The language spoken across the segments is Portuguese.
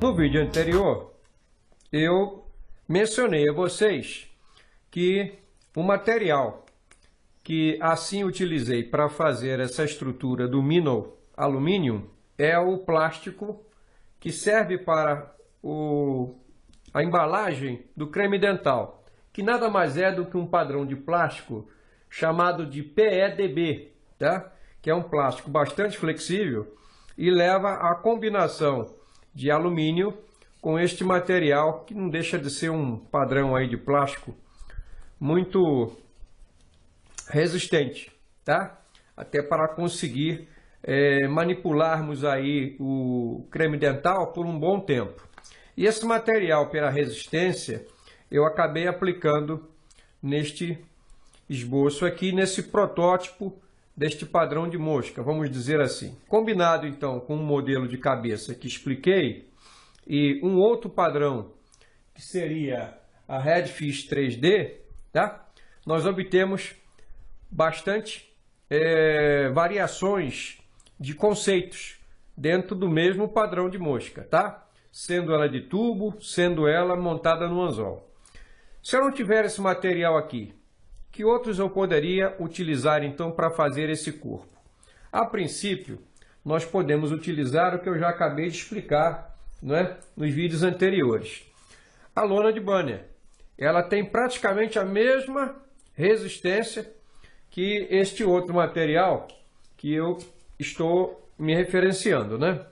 No vídeo anterior, eu mencionei a vocês que o material que assim utilizei para fazer essa estrutura do Minnow Aluminium é o plástico que serve para a embalagem do creme dental, que nada mais é do que um padrão de plástico chamado de PEDB, tá? Que é um plástico bastante flexível e leva à combinação de alumínio com este material, que não deixa de ser um padrão aí de plástico muito resistente, tá? Até para conseguir manipularmos aí o creme dental por um bom tempo. E esse material, pela resistência, eu acabei aplicando neste esboço aqui, nesse protótipo deste padrão de mosca, vamos dizer assim. Combinado então com um modelo de cabeça que expliquei e um outro padrão que seria a Redfish 3D, tá? Nós obtemos bastante variações de conceitos dentro do mesmo padrão de mosca, tá? Sendo ela de tubo, sendo ela montada no anzol. Se eu não tiver esse material aqui, que outros eu poderia utilizar então para fazer esse corpo? A princípio, nós podemos utilizar o que eu já acabei de explicar, não é? Nos vídeos anteriores. A lona de banner, ela tem praticamente a mesma resistência que este outro material que eu estou me referenciando, né?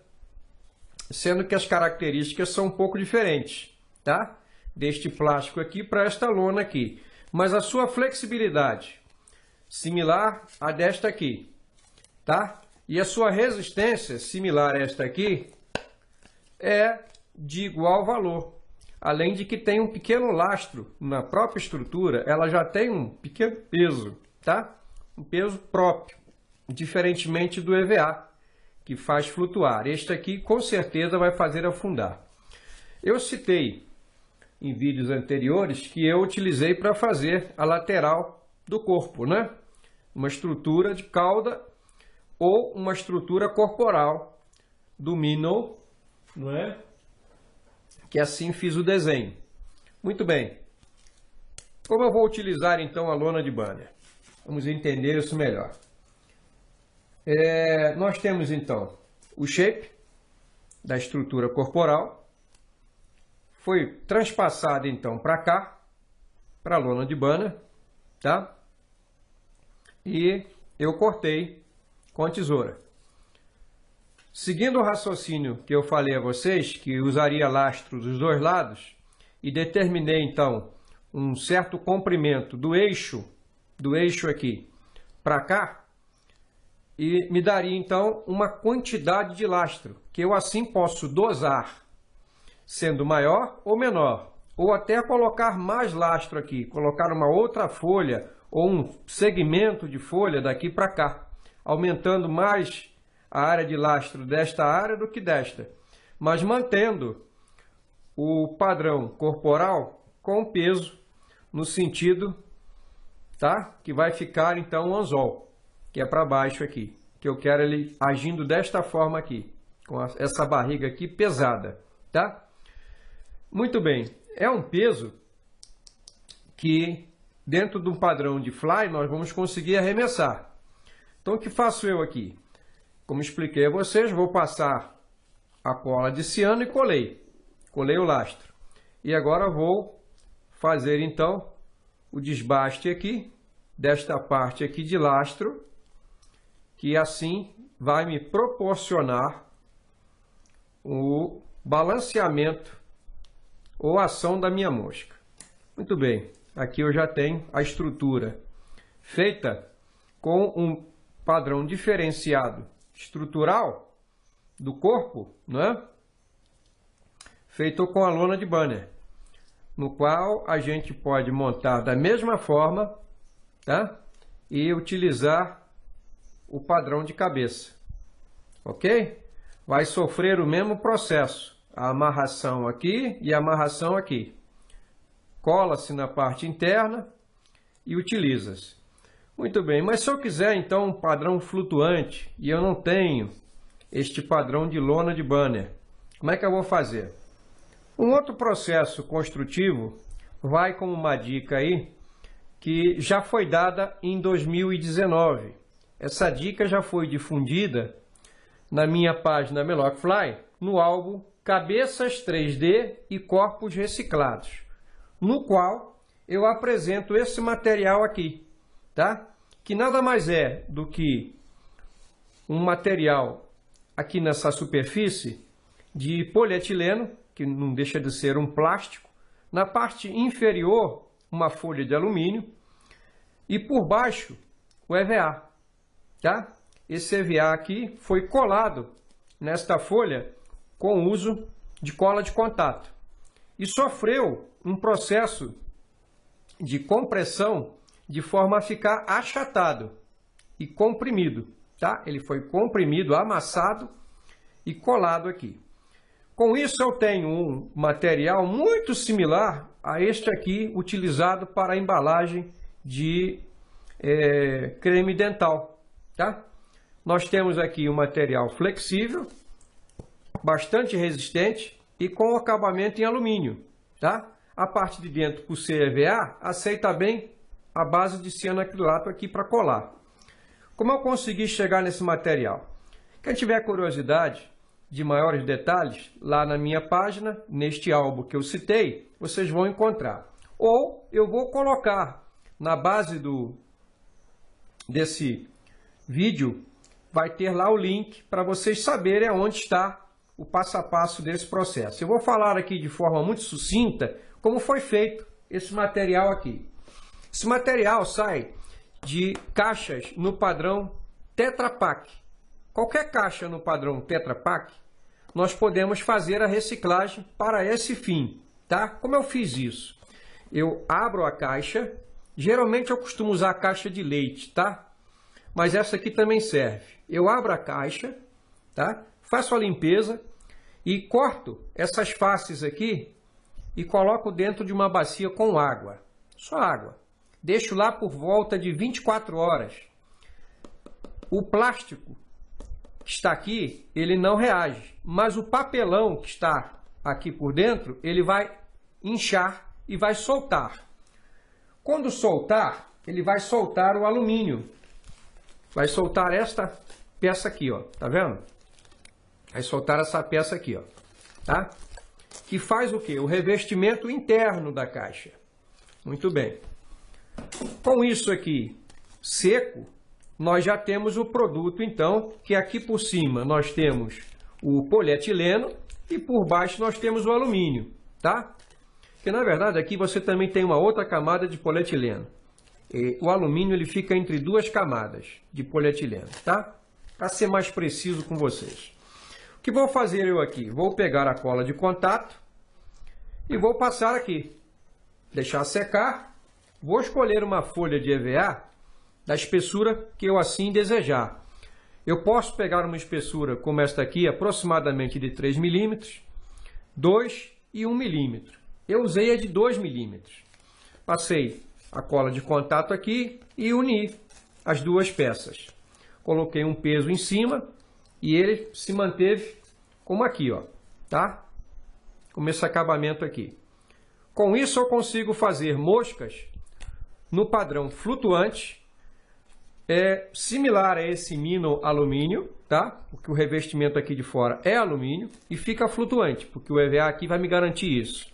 Sendo que as características são um pouco diferentes, tá? Deste plástico aqui para esta lona aqui. Mas a sua flexibilidade, similar a desta aqui, tá? E a sua resistência, similar a esta aqui, é de igual valor. Além de que tem um pequeno lastro na própria estrutura, ela já tem um pequeno peso, tá? Um peso próprio, diferentemente do EVA, que faz flutuar. Este aqui, com certeza, vai fazer afundar. Eu citei em vídeos anteriores que eu utilizei para fazer a lateral do corpo, né? Uma estrutura de cauda ou uma estrutura corporal do Minnow, não é? Que assim fiz o desenho. Muito bem. Como eu vou utilizar então a lona de banner? Vamos entender isso melhor. Nós temos então o shape da estrutura corporal. Foi transpassado então para cá, para a lona de banner, tá? E eu cortei com a tesoura. Seguindo o raciocínio que eu falei a vocês, que usaria lastro dos dois lados, e determinei então um certo comprimento do eixo aqui para cá, e me daria então uma quantidade de lastro, que eu assim posso dosar, sendo maior ou menor, ou até colocar mais lastro aqui, colocar uma outra folha ou um segmento de folha daqui para cá, aumentando mais a área de lastro desta área do que desta, mas mantendo o padrão corporal com peso no sentido, tá? Que vai ficar então o anzol, que é para baixo aqui, que eu quero ele agindo desta forma aqui, com essa barriga aqui pesada, tá? Muito bem, é um peso que dentro de um padrão de fly nós vamos conseguir arremessar. Então o que faço eu aqui? Como expliquei a vocês, vou passar a cola de ciano e colei o lastro. E agora vou fazer então o desbaste aqui, desta parte aqui de lastro, que assim vai me proporcionar o balanceamento ou ação da minha mosca. Muito bem, aqui eu já tenho a estrutura feita com um padrão diferenciado estrutural do corpo, né? Feito com a lona de banner, no qual a gente pode montar da mesma forma, tá? E utilizar o padrão de cabeça, ok? Vai sofrer o mesmo processo, a amarração aqui e a amarração aqui. Cola-se na parte interna e utiliza-se. Muito bem, mas se eu quiser então um padrão flutuante e eu não tenho este padrão de lona de banner, Como é que eu vou fazer? Um outro processo construtivo vai como uma dica aí, que já foi dada em 2019. Essa dica já foi difundida na minha página Melockfly, no álbum Cabeças 3D e Corpos Reciclados, no qual eu apresento esse material aqui, tá? Que nada mais é do que um material aqui nessa superfície de polietileno, que não deixa de ser um plástico, na parte inferior uma folha de alumínio e por baixo o EVA, tá? Esse EVA aqui foi colado nesta folha com uso de cola de contato e sofreu um processo de compressão de forma a ficar achatado e comprimido, tá? Ele foi comprimido, amassado e colado aqui. Com isso eu tenho um material muito similar a este aqui utilizado para a embalagem de creme dental, tá? Nós temos aqui um material flexível, bastante resistente e com acabamento em alumínio, tá? A parte de dentro, por ser EVA, aceita bem a base de cianoacrilato aqui para colar. Como eu consegui chegar nesse material? Quem tiver curiosidade de maiores detalhes, lá na minha página, neste álbum que eu citei, vocês vão encontrar. Ou eu vou colocar na base desse vídeo, vai ter lá o link para vocês saberem aonde está o passo a passo desse processo. Eu vou falar aqui de forma muito sucinta como foi feito esse material aqui. Esse material sai de caixas no padrão Tetra Pak. Qualquer caixa no padrão Tetra Pak, nós podemos fazer a reciclagem para esse fim, tá? Como eu fiz isso? Eu abro a caixa, geralmente eu costumo usar a caixa de leite, tá? Mas essa aqui também serve. Eu abro a caixa, tá? Faço a limpeza e corto essas faces aqui e coloco dentro de uma bacia com água, só água. Deixo lá por volta de 24 horas. O plástico que está aqui, ele não reage, mas o papelão que está aqui por dentro, ele vai inchar e vai soltar. Quando soltar, ele vai soltar o alumínio. Vai soltar esta peça aqui, ó, tá vendo? Vai soltar essa peça aqui, ó, tá? Que faz o quê? O revestimento interno da caixa. Muito bem. Com isso aqui seco, nós já temos o produto, então, que aqui por cima nós temos o polietileno e por baixo nós temos o alumínio, tá? Porque, na verdade, aqui você também tem uma outra camada de polietileno. E o alumínio ele fica entre duas camadas de polietileno, tá? Para ser mais preciso com vocês. O que vou fazer eu aqui? Vou pegar a cola de contato e vou passar aqui. Deixar secar. Vou escolher uma folha de EVA da espessura que eu assim desejar. Eu posso pegar uma espessura como esta aqui, aproximadamente de 3 milímetros, 2 e 1 milímetro. Eu usei a de 2 milímetros. Passei a cola de contato aqui e uni as duas peças. Coloquei um peso em cima e ele se manteve como aqui, ó, tá? Com esse acabamento aqui. Com isso eu consigo fazer moscas no padrão flutuante, similar a esse mino alumínio, tá? Porque o revestimento aqui de fora é alumínio e fica flutuante, porque o EVA aqui vai me garantir isso.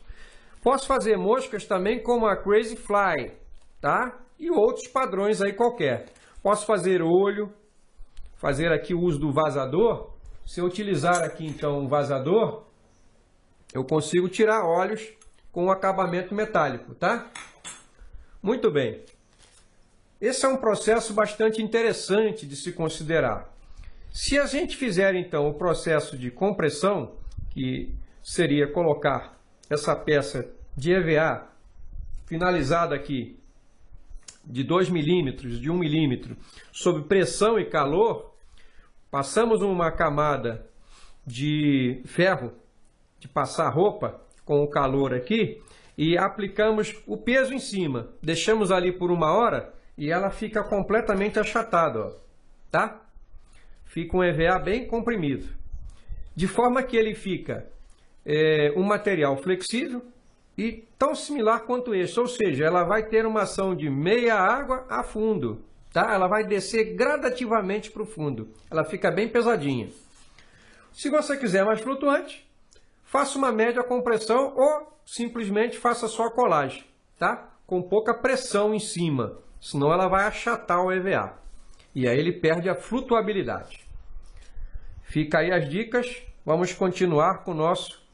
Posso fazer moscas também como a Crazy Fly, tá? E outros padrões aí qualquer. Posso fazer olho, fazer aqui o uso do vazador. Se eu utilizar aqui então um vazador, eu consigo tirar olhos com um acabamento metálico, tá? Muito bem. Esse é um processo bastante interessante de se considerar. Se a gente fizer então o processo de compressão, que seria colocar essa peça de EVA finalizada aqui de 2 milímetros, de 1 milímetro, sob pressão e calor, passamos uma camada de ferro de passar roupa com o calor aqui e aplicamos o peso em cima. Deixamos ali por 1 hora e ela fica completamente achatada, ó, tá? Fica um EVA bem comprimido. De forma que ele fica um material flexível e tão similar quanto este, ou seja, ela vai ter uma ação de meia água a fundo, tá? Ela vai descer gradativamente para o fundo, ela fica bem pesadinha. Se você quiser mais flutuante, faça uma média compressão ou simplesmente faça só a colagem, tá? Com pouca pressão em cima, senão ela vai achatar o EVA e aí ele perde a flutuabilidade. Fica aí as dicas, vamos continuar com o nosso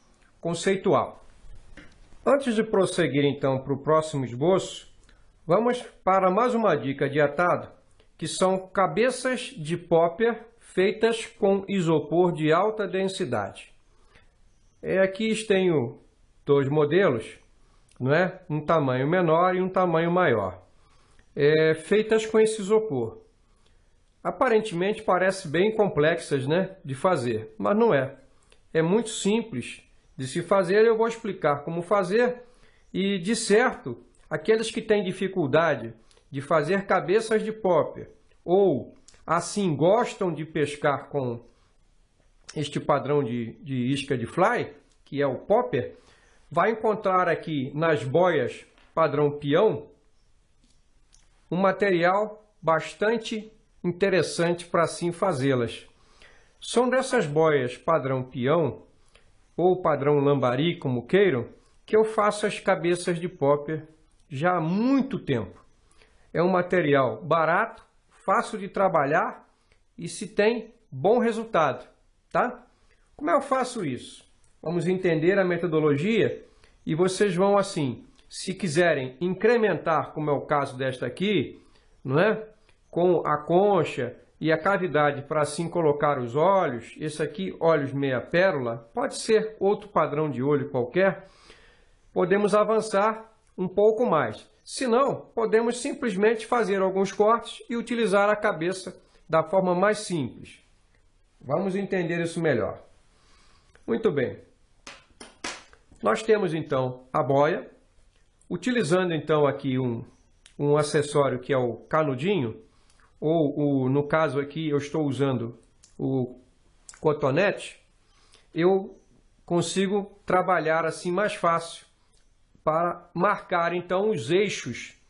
conceitual. Antes de prosseguir então para o próximo esboço, vamos para mais uma dica de atado, que são cabeças de popper feitas com isopor de alta densidade. Aqui tenho dois modelos, não é? Um tamanho menor e um tamanho maior, feitas com esse isopor. Aparentemente parece bem complexas, né, de fazer, mas não é. É muito simples de se fazer. Eu vou explicar como fazer e, de certo, aqueles que têm dificuldade de fazer cabeças de popper ou assim gostam de pescar com este padrão de isca de fly, que é o popper, vai encontrar aqui nas boias padrão peão um material bastante interessante para assim fazê-las. São dessas boias padrão peão ou padrão lambari, como queiram, que eu faço as cabeças de popper já há muito tempo. É um material barato, fácil de trabalhar e se tem bom resultado, tá? Como eu faço isso? Vamos entender a metodologia e vocês vão assim, se quiserem incrementar, como é o caso desta aqui, não é? Com a concha e a cavidade para assim colocar os olhos, esse aqui, olhos meia pérola, pode ser outro padrão de olho qualquer, podemos avançar um pouco mais. Se não, podemos simplesmente fazer alguns cortes e utilizar a cabeça da forma mais simples. Vamos entender isso melhor. Muito bem. Nós temos então a boia, utilizando então aqui um acessório que é o canudinho, ou no caso aqui eu estou usando o cotonete, eu consigo trabalhar assim mais fácil para marcar então os eixos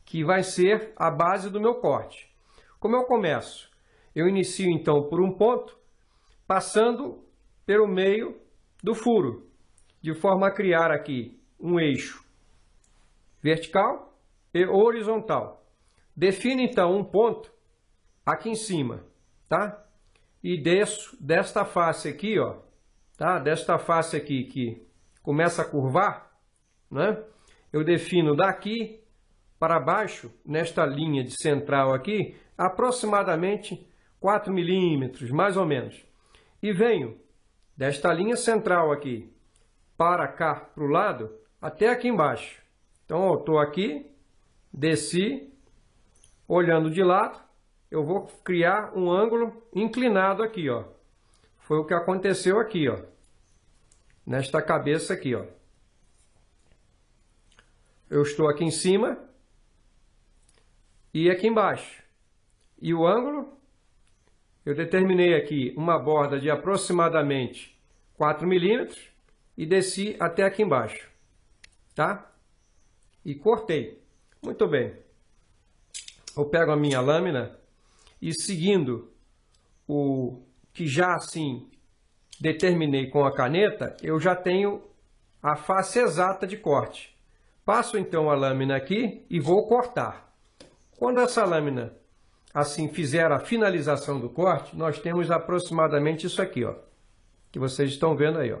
que vai ser a base do meu corte. Como eu começo? Eu inicio então por um ponto, passando pelo meio do furo, de forma a criar aqui um eixo vertical e horizontal. Defino então um ponto aqui em cima, tá? E desço desta face aqui, ó, tá? Desta face aqui que começa a curvar, né? Eu defino daqui para baixo, nesta linha de central aqui, aproximadamente 4 milímetros, mais ou menos. E venho desta linha central aqui para cá, para o lado, até aqui embaixo. Então, eu estou aqui, desci, olhando de lado, eu vou criar um ângulo inclinado aqui, ó. Foi o que aconteceu aqui, ó. Nesta cabeça aqui, ó. Eu estou aqui em cima e aqui embaixo. E o ângulo, eu determinei aqui uma borda de aproximadamente 4 milímetros e desci até aqui embaixo, tá? E cortei. Muito bem. Eu pego a minha lâmina e seguindo o que já assim determinei com a caneta, eu já tenho a face exata de corte. Passo então a lâmina aqui e vou cortar. Quando essa lâmina assim fizer a finalização do corte, nós temos aproximadamente isso aqui, ó, que vocês estão vendo aí, ó,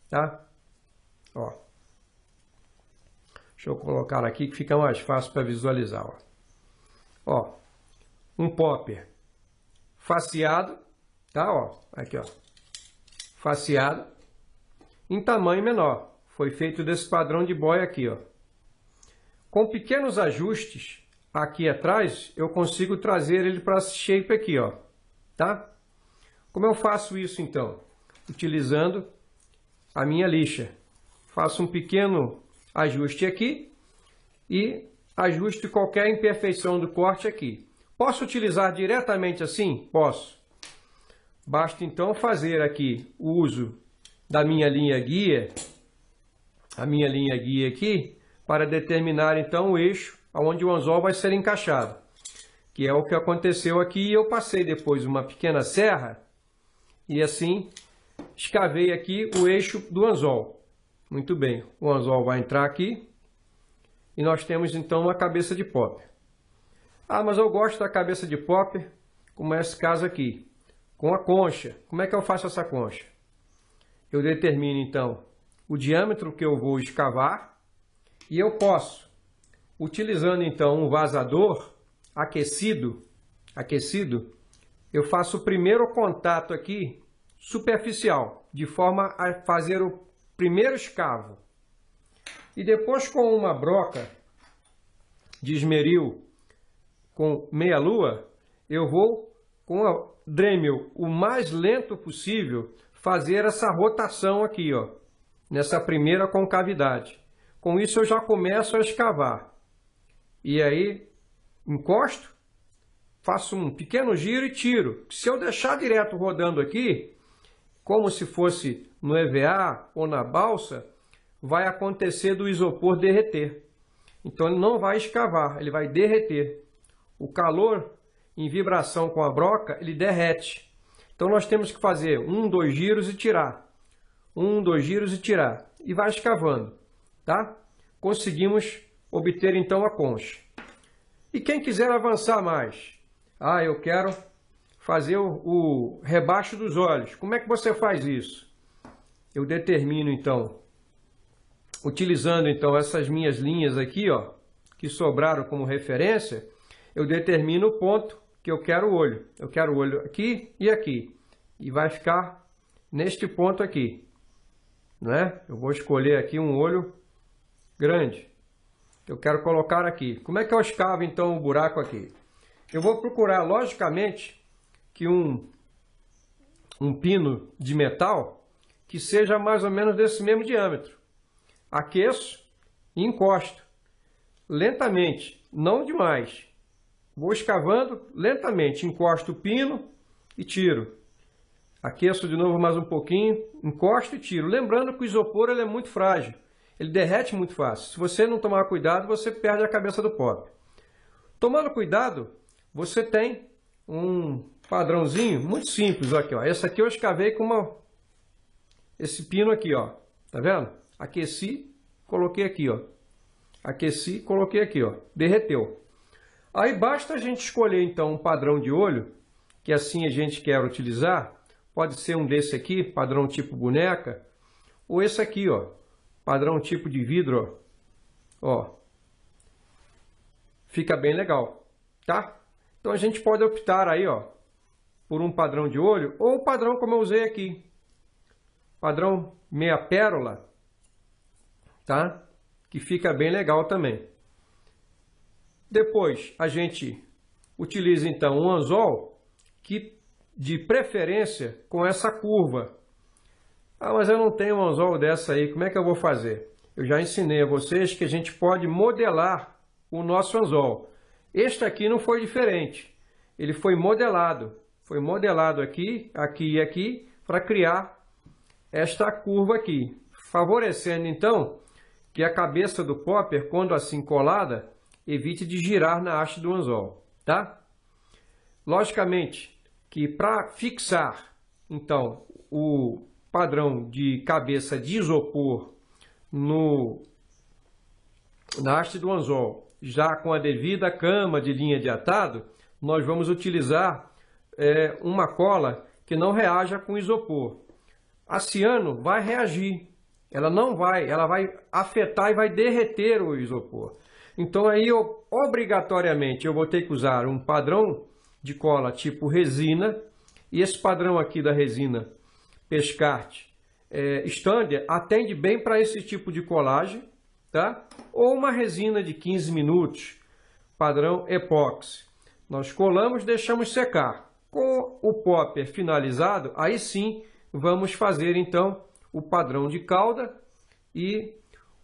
tá? Ó. Deixa eu colocar aqui que fica mais fácil para visualizar, ó. Ó, um popper faceado, tá? Ó, aqui, ó, faceado em tamanho menor. Foi feito desse padrão de boia aqui, ó. Com pequenos ajustes aqui atrás, eu consigo trazer ele para esse shape aqui, ó, tá? Como eu faço isso então? Utilizando a minha lixa. Faço um pequeno ajuste aqui e ajuste qualquer imperfeição do corte aqui. Posso utilizar diretamente assim? Posso. Basta então fazer aqui o uso da minha linha guia, a minha linha guia aqui, para determinar então o eixo onde o anzol vai ser encaixado, que é o que aconteceu aqui. Eu passei depois uma pequena serra e assim escavei aqui o eixo do anzol. Muito bem, o anzol vai entrar aqui e nós temos então uma cabeça de popper. Ah, mas eu gosto da cabeça de popper como esse caso aqui, com a concha. Como é que eu faço essa concha? Eu determino então o diâmetro que eu vou escavar e eu posso, utilizando então um vazador aquecido, eu faço o primeiro contato aqui superficial, de forma a fazer o primeiro escavo. E depois, com uma broca de esmeril com meia-lua, eu vou com a Dremel o mais lento possível fazer essa rotação aqui, ó, nessa primeira concavidade. Com isso eu já começo a escavar. E aí encosto, faço um pequeno giro e tiro. Se eu deixar direto rodando aqui, como se fosse no EVA ou na balsa, vai acontecer do isopor derreter. Então ele não vai escavar, ele vai derreter. O calor em vibração com a broca, ele derrete. Então nós temos que fazer 1, 2 giros e tirar. 1, 2 giros e tirar. E vai escavando, tá? Conseguimos obter então a concha. E quem quiser avançar mais? Ah, eu quero fazer o rebaixo dos olhos. Como é que você faz isso? Eu determino então, utilizando então essas minhas linhas aqui, ó, que sobraram como referência, eu determino o ponto que eu quero o olho. Eu quero o olho aqui e aqui. E vai ficar neste ponto aqui, né? Eu vou escolher aqui um olho grande. Eu quero colocar aqui. Como é que eu escavo então o buraco aqui? Eu vou procurar, logicamente, que um pino de metal que seja mais ou menos desse mesmo diâmetro. Aqueço e encosto. Lentamente, não demais. Vou escavando lentamente, encosto o pino e tiro. Aqueço de novo mais um pouquinho, encosto e tiro. Lembrando que o isopor ele é muito frágil, ele derrete muito fácil. Se você não tomar cuidado, você perde a cabeça do popper. Tomando cuidado, você tem um padrãozinho muito simples. Aqui, ó. Esse aqui eu escavei com esse pino aqui, ó. Tá vendo? Aqueci, coloquei aqui, ó. Aqueci, coloquei aqui, ó. Derreteu. Aí basta a gente escolher então um padrão de olho, que assim a gente quer utilizar. Pode ser um desse aqui, padrão tipo boneca, ou esse aqui, ó, padrão tipo de vidro, ó. Fica bem legal, tá? Então a gente pode optar aí, ó, por um padrão de olho, ou o padrão como eu usei aqui, padrão meia pérola, tá? Que fica bem legal também. Depois a gente utiliza então um anzol que de preferência com essa curva. Ah, mas eu não tenho um anzol dessa aí, como é que eu vou fazer? Eu já ensinei a vocês que a gente pode modelar o nosso anzol. Este aqui não foi diferente. Ele foi modelado aqui, aqui e aqui para criar esta curva aqui, favorecendo então que a cabeça do popper, quando assim colada, evite de girar na haste do anzol, tá? Logicamente que para fixar então o padrão de cabeça de isopor na haste do anzol, já com a devida cama de linha de atado, nós vamos utilizar uma cola que não reaja com isopor. A ciano vai reagir, ela vai afetar e vai derreter o isopor. Então aí obrigatoriamente eu vou ter que usar um padrão de cola tipo resina, e esse padrão aqui da resina Pescart Standard atende bem para esse tipo de colagem, tá? Ou uma resina de 15 minutos, padrão epóxi. Nós colamos, deixamos secar. Com o popper finalizado, aí sim vamos fazer então o padrão de cauda e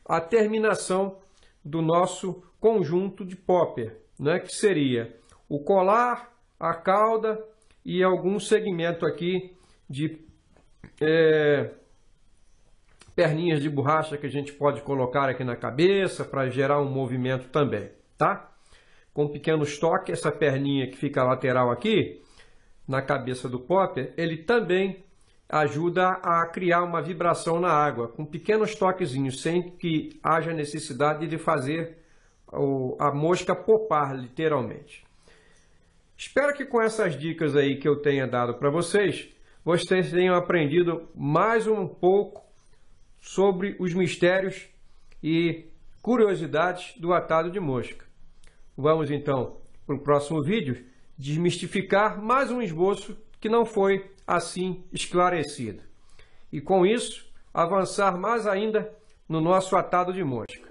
a terminação do nosso conjunto de popper, né? Que seria o colar, a cauda e algum segmento aqui de perninhas de borracha que a gente pode colocar aqui na cabeça para gerar um movimento também, tá? Com um pequeno toque, essa perninha que fica lateral aqui, na cabeça do popper, ele também ajuda a criar uma vibração na água, com pequenos toquezinhos, sem que haja necessidade de fazer a mosca popar, literalmente. Espero que com essas dicas aí que eu tenha dado para vocês, vocês tenham aprendido mais um pouco sobre os mistérios e curiosidades do atado de mosca. Vamos então para o próximo vídeo desmistificar mais um esboço que não foi assim esclarecido. E com isso, avançar mais ainda no nosso atado de mosca.